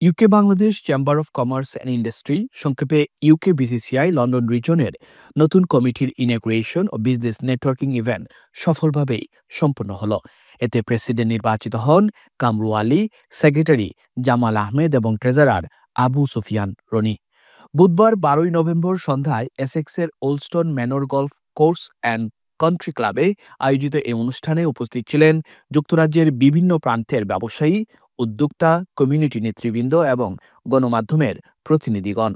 UK Bangladesh chamber of commerce and industry সংক্ষেপে UK BCCI London রিজনের নতুন কমিটির ইনগ্রেশন ও বিজনেস নেটওয়ার্কিং ইভেন্ট সফলভাবেই সম্পন্ন হলো। এতে প্রেসিডেন্ট নির্বাচিত হন কামরু আলী, সেক্রেটারি জামাল আহমেদ এবং ট্রেজারার আবু সুফিয়ান রনি। বুধবার 12 নভেম্বর সন্ধ্যায় এসেক্সের Wolston Manor golf course and country ক্লাবে আয়োজিত এই অনুষ্ঠানে উপস্থিত ছিলেন যুক্তরাজ্যের বিভিন্ন প্রান্তের ব্যবসায়ী, উদ্যোক্তা, কমিউনিটি নেতৃবৃন্দ এবং গণমাধ্যমের প্রতিনিধিগণ।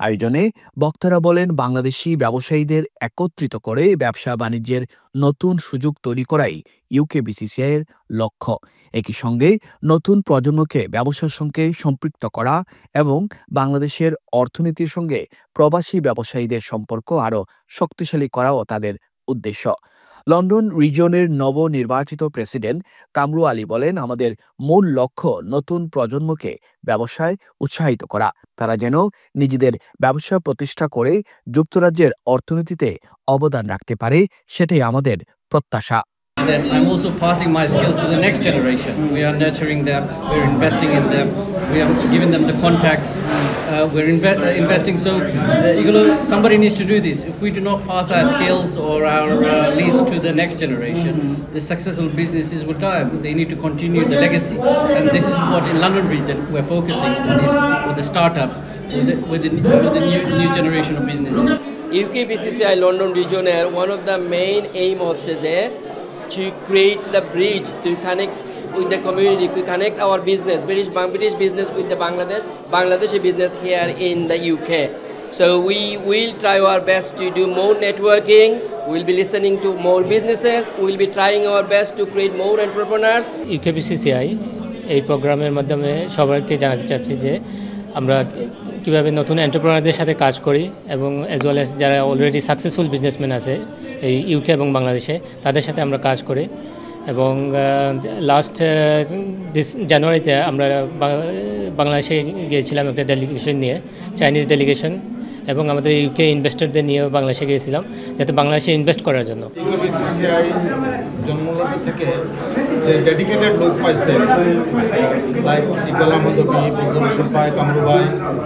আয়োজনে বক্তারা বলেন, বাংলাদেশি ব্যবসায়ীদের একত্রিত করে ব্যবসা বাণিজ্যের নতুন সুযোগ তৈরি করাই ইউকে বিসিসিআইয়ের লক্ষ্য। একই সঙ্গে নতুন প্রজন্মকে ব্যবসার সঙ্গে সম্পৃক্ত করা এবং বাংলাদেশের অর্থনীতির সঙ্গে প্রবাসী ব্যবসায়ীদের সম্পর্ক আরও শক্তিশালী করাও তাদের উদ্দেশ্য। লন্ডন রিজনের নবনির্বাচিত প্রেসিডেন্ট কামরু আলী বলেন, আমাদের মূল লক্ষ্য নতুন প্রজন্মকে ব্যবসায় উৎসাহিত করা, তারা যেন নিজেদের ব্যবসা প্রতিষ্ঠা করে যুক্তরাজ্যের অর্থনীতিতে অবদান রাখতে পারে, সেটাই আমাদের প্রত্যাশা। Then I'm also passing my skills to the next generation. We are nurturing them, we're investing in them, we are giving them the contacts, we're investing. So somebody needs to do this. If we do not pass our skills or our leads to the next generation, the successful businesses will die. They need to continue the legacy. And this is what in London region we're focusing on, is with the startups, with the new generation of businesses. UKBCCI London regioner, one of the main aim হচ্ছে যে to create the bridge to connect with the community, to connect our business, British business with the Bangladeshi business here in the UK. So we will try our best to do more networking, we'll be listening to more businesses, we'll be trying our best to create more entrepreneurs. UKBCCI এই প্রোগ্রামের মাধ্যমে সবাইকে জানাতে চাচ্ছি যে আমরা কীভাবে নতুন এন্টারপ্রেনারদের সাথে কাজ করি এবং অ্যাজ ওয়েল অ্যাজ যারা অলরেডি সাকসেসফুল বিজনেসম্যান আছে এই ইউকে এবং বাংলাদেশে, তাদের সাথে আমরা কাজ করি। এবং লাস্ট জানুয়ারিতে আমরা বাংলাদেশে গিয়েছিলাম একটা ডেলিগেশন নিয়ে, চাইনিজ ডেলিগেশন, এবং আমাদের ইউকে ইনভেস্টরদের নিয়েও বাংলাদেশে গিয়েছিলাম যাতে বাংলাদেশে ইনভেস্ট করার জন্য। ইউকেবিসিসিআই জন্মলগ্ন থেকে যে ডেডিকেটেড লোক পাইছে, লাইক ইকবাল আহমদ, বদরুল হোসেন ভাই, কামরু ভাই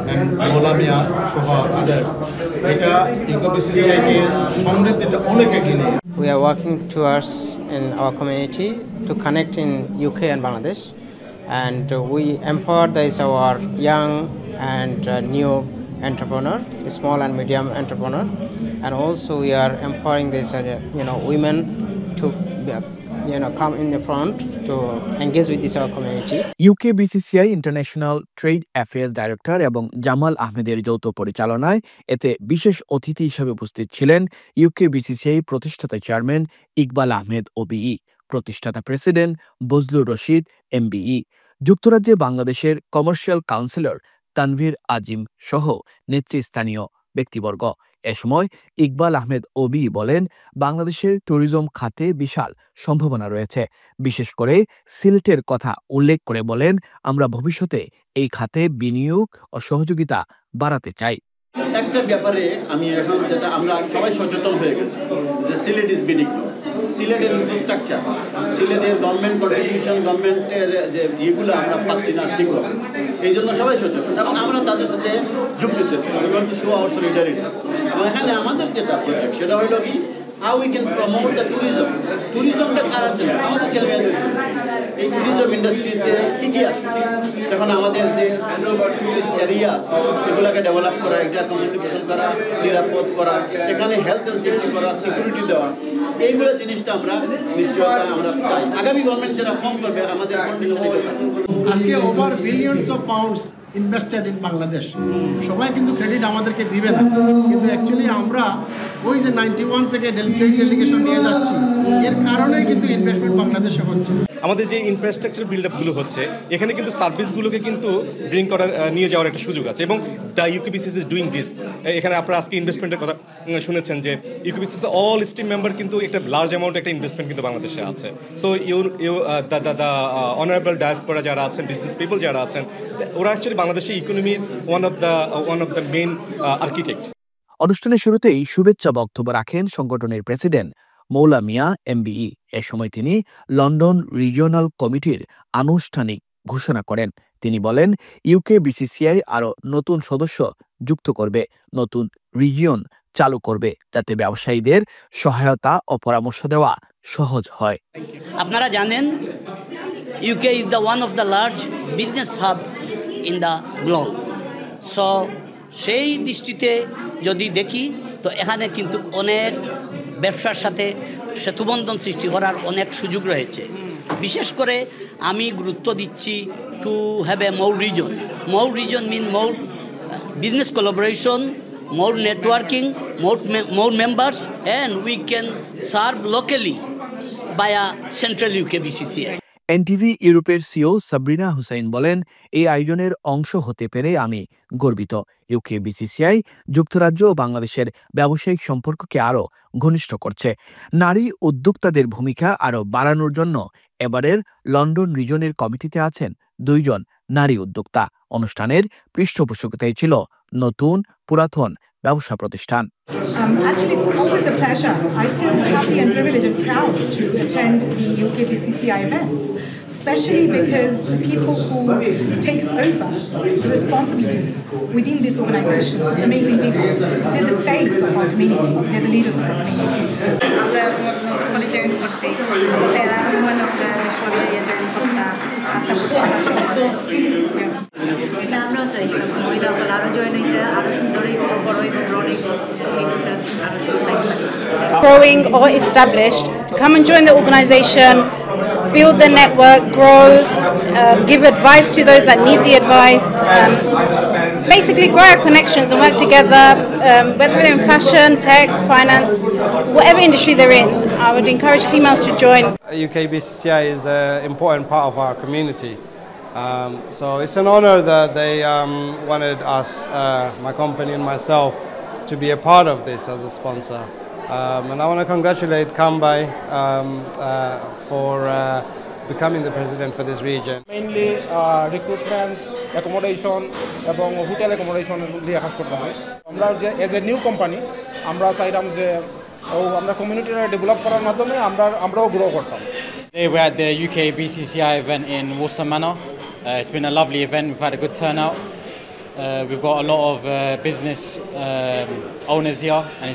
অ্যান্ড মৌলা মিয়া সহ আদার্স, এটা ইউকেবিসিসিআইকে সমৃদ্ধিটা অনেক এগিয়ে নিয়ে। We are working towards in our community to connect in UK and Bangladesh, and we empower our young and new entrepreneur, small and medium entrepreneur, and also we are empowering women to come in the front to engage with our community. UK BCCI international trade affairs director এবং জামাল আহমেদের যৌথ পরিচালনায় এতে বিশেষ অতিথি হিসেবে উপস্থিত ছিলেন ইউকে বিসিসিআই প্রতিষ্ঠাতা চেয়ারম্যান ইকবাল আহমেদ ওবিই, প্রতিষ্ঠাতা প্রেসিডেন্ট বজলুর রশিদ এমবিই, যুক্তরাজ্যে বাংলাদেশের কমার্শিয়াল কাউন্সিলর তানভীর আজিম সহ নেতৃস্থানীয় ব্যক্তিবর্গ। এ সময় ইকবাল আহমেদ ওবি বলেন, বাংলাদেশের ট্যুরিজম খাতে বিশাল সম্ভাবনা রয়েছে। বিশেষ করে সিলেটের কথা উল্লেখ করে বলেন, আমরা ভবিষ্যতে এই খাতে বিনিয়োগ ও সহযোগিতা বাড়াতে চাই। একটা ব্যাপারে আমি এখন যেটা আমরা সবাই সচেতন হয়ে গেছি যে সিলেট ইজ বিনিগ্ন। সিলেটের ইনফ্রাস্ট্রাকচার, সিলেটের গভর্নমেন্ট কন্ট্রিবিউশন, গভর্নমেন্টের যে ইয়েগুলো আমরা পাচ্ছি না ঠিকভাবে, এই জন্য সবাই সচেতন এবং আমরা তাদের সাথে যোগ দিতে চাই। We want to show our solidarity. এবং এখানে আমাদের যেটা প্রজেক্ট সেটা হইল কি, how we can promote the tourism. ট্যুরিজমটা কারার জন্য আমাদের ছেলেমেয়েদের এই ট্যুরিজম ইন্ডাস্ট্রিতে এগিয়ে আসে। এখন আমাদের যে টুরিস্ট এরিয়া আছে এগুলোকে ডেভেলপ করা, এটা কমিউনিকেশন করা, নিরাপদ করা, এখানে হেলথ অ্যান্ড সেফটি করা, সিকিউরিটি দেওয়া, এইগুলো জিনিসটা আমরা নিশ্চয়তা আমরা চাই। আগামী গভর্নমেন্ট যারা ফর্ম করবে আমাদের কন্ডিশন আজকে over billions of pounds invested in Bangladesh. সবাই কিন্তু ক্রেডিট আমাদেরকে দিবে না, কিন্তু অ্যাকচুয়ালি আমরা ওই যে 91 থেকে ডেলিগেশন নিয়ে যাচ্ছি, এর কারণেই কিন্তু ইনভেস্টমেন্ট বাংলাদেশে হচ্ছে। আমাদের যে ইনফ্রাস্ট্রাকচার বিল্ড আপগুলো হচ্ছে, এখানে কিন্তু সার্ভিসগুলোকে কিন্তু ব্রিং করার নিয়ে যাওয়ার একটা সুযোগ আছে এবং দ্য ইউকেবিসিসি ইজ ডুইং দিস। এখানে আপনারা আজকে ইনভেস্টমেন্টের কথা শুনেছেন যে ইউকেবিসিসি অল স্টিম মেম্বার কিন্তু একটা লার্জ অ্যামাউন্ট একটা ইনভেস্টমেন্ট কিন্তু বাংলাদেশে আছে। সো দ্য অনারেবল ডায়াসপোরা যারা আছেন, বিজনেস পিপল যারা আছেন, ওরা অ্যাকচুয়ালি বাংলাদেশের ইকোনমির one of the main architect. অনুষ্ঠানের শুরুতেই শুভেচ্ছা বক্তব্য রাখেন সংগঠনের প্রেসিডেন্ট মৌলা মিয়া এমবিই। এ সময় তিনি লন্ডন রিজিওনাল কমিটির আনুষ্ঠানিক ঘোষণা করেন। তিনি বলেন, ইউকে বিসিসিআই আরও নতুন সদস্য যুক্ত করবে, নতুন রিজিয়ন চালু করবে, যাতে ব্যবসায়ীদের সহায়তা ও পরামর্শ দেওয়া সহজ হয়। আপনারা জানেন, UK is the one of the large business hub in the globe. So সেই দৃষ্টিতে যদি দেখি, তো এখানে কিন্তু অনেক ব্যবসার সাথে সেতুবন্ধন সৃষ্টি করার অনেক সুযোগ রয়েছে। বিশেষ করে আমি গুরুত্ব দিচ্ছি to have a more reason. More reason mean more business collaboration, more networking, more members, and we can serve locally via Central UK BCCI. NTV ইউরোপের সিও সাবরিনা হুসাইন বলেন, এই আয়োজনের অংশ হতে পেরে আমি গর্বিত। ইউকে বিসিসিআই যুক্তরাজ্য ও বাংলাদেশের ব্যবসায়িক সম্পর্ককে আরও ঘনিষ্ঠ করছে। নারী উদ্যোক্তাদের ভূমিকা আরও বাড়ানোর জন্য এবারের লন্ডন রিজনের কমিটিতে আছেন 2 জন নারী উদ্যোক্তা। অনুষ্ঠানের পৃষ্ঠপোষকতায় ছিল নতুন পুরাতন ব্যবসা প্রতিষ্ঠান। Actually, it's always a pleasure. I feel happy and privileged and proud to attend the UK BCCI events, especially because the people who takes over the responsibilities within these organizations, amazing people, they're the face of our community, they're the leaders of our community. Growing or established, come and join the organisation, build the network, grow, give advice to those that need the advice, basically grow our connections and work together, whether they're in fashion, tech, finance, whatever industry they're in. I would encourage females to join. UK BCCI is an important part of our community. So it's an honor that they wanted us, my company and myself, to be a part of this as a sponsor. And I want to congratulate Kambai for becoming the president for this region. Mainly recruitment, accommodation, এবং hotel accommodation দিয়ে কাজ করতেছি। আমরা যে as a new company আমরা চাইলাম যে আমরা কমিউনিটিটা ডেভেলপ করার মাধ্যমে আমরাও গ্রো করতাম। Today we're at the UK BCCI event in Worcester Manor. It's been a lovely event. We've had a good turnout. We've got a lot of business owners here, and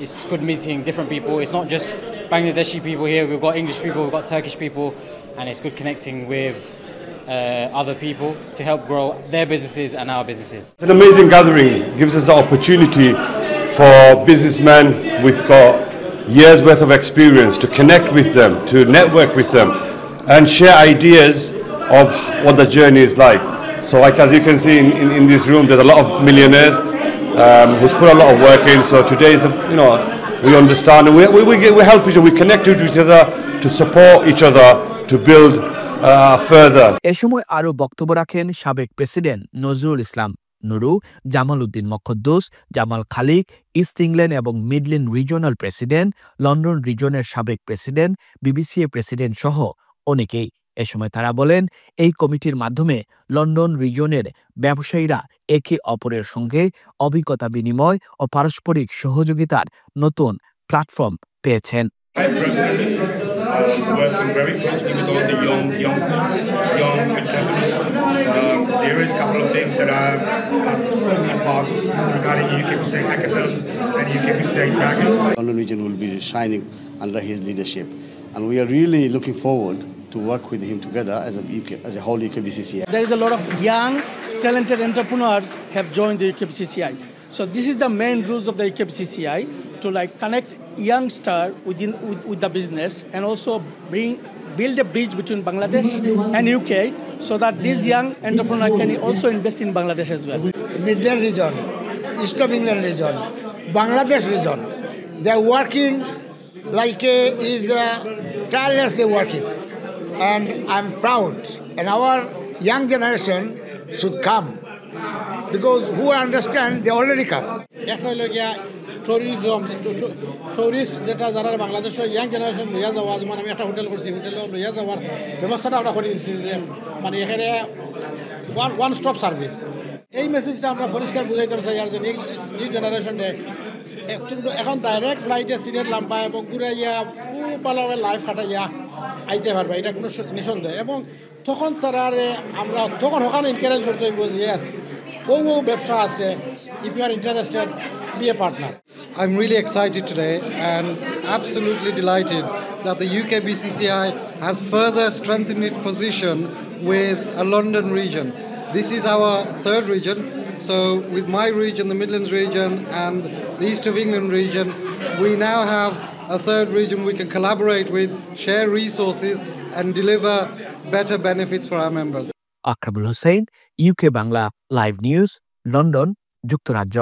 it's good meeting different people. It's not just Bangladeshi people here. We've got English people, we've got Turkish people, and it's good connecting with other people to help grow their businesses and our businesses. It's an amazing gathering. It gives us the opportunity for businessmen with got years worth of experience to connect with them, to network with them, and share ideas of what the journey is like. So like as you can see in this room, there's a lot of millionaires who's put a lot of work in. So today is, we understand and we help each other, we connect with each other to support each other to build further. এ সময় আরও বক্তব্য রাখেন সাবেক president Nazrul Islam Nuru, Jamal Uddin মকদ্দুস, Jamal খালিক, east England এবং Midland regional president, London রিজনের সাবেক president, বিবিসিএ president সহ অনেকেই। এ সময় তারা বলেন, এই কমিটির মাধ্যমে লন্ডন রিজনের ব্যবসায়ীরা একে অপরের সঙ্গে অভিজ্ঞতা বিনিময় ও পারস্পরিক সহযোগিতার নতুন প্ল্যাটফর্ম পেয়েছেন। Working very closely with all the youngsters, young entrepreneurs. There is a couple of things that I've spoken in past regarding UK BCCI Hackathon and UK BCCI Dragon. London region will be shining under his leadership, and we are really looking forward to work with him together as a whole UK BCCI. There is a lot of young, talented entrepreneurs have joined the UK BCCI. So this is the main rules of the UK BCCI, to connect youngster with the business, and also build a bridge between Bangladesh and UK, so that this young entrepreneur can also invest in Bangladesh as well. Midland region, East of England region, Bangladesh region, they are working tireless they're working, and I'm proud, and our young generation should come, because who understand they already come. Tourist যেটা যারা বাংলাদেশের young generation লইয়া যাওয়া, যেমন আমি একটা hotel করছি, হোটেলে লইয়া যাওয়ার ব্যবস্থাটা আমরা করে দিচ্ছি, যে এখানে ওয়ান স্টপ সার্ভিস। এই মেসেজটা আমরা পরিষ্কার বুঝাইতে চাই, আর যে নিউ জেনারেশনে এখন ডাইরেক্ট ফ্লাইটে সিলেট লাম্বা এবং ঘুরে ইয়া পালাবে লাইফ কাটাইয়া আইতে পারবে, এটা কোনো নিঃসন্দেহ। এবং তখন তারা আমরা তখন ওখানে এনকারেজ করতে হইব যে yes ও ব্যবসা আছে if you are interested be a partner. I'm really excited today and absolutely delighted that the UK BCCI has further strengthened its position with a London region. This is our third region, so with my region, the Midlands region and the East of England region, we now have a third region we can collaborate with, share resources and deliver better benefits for our members. Akrabul Hussain, UK Bangla Live News, London, যুক্তরাজ্য।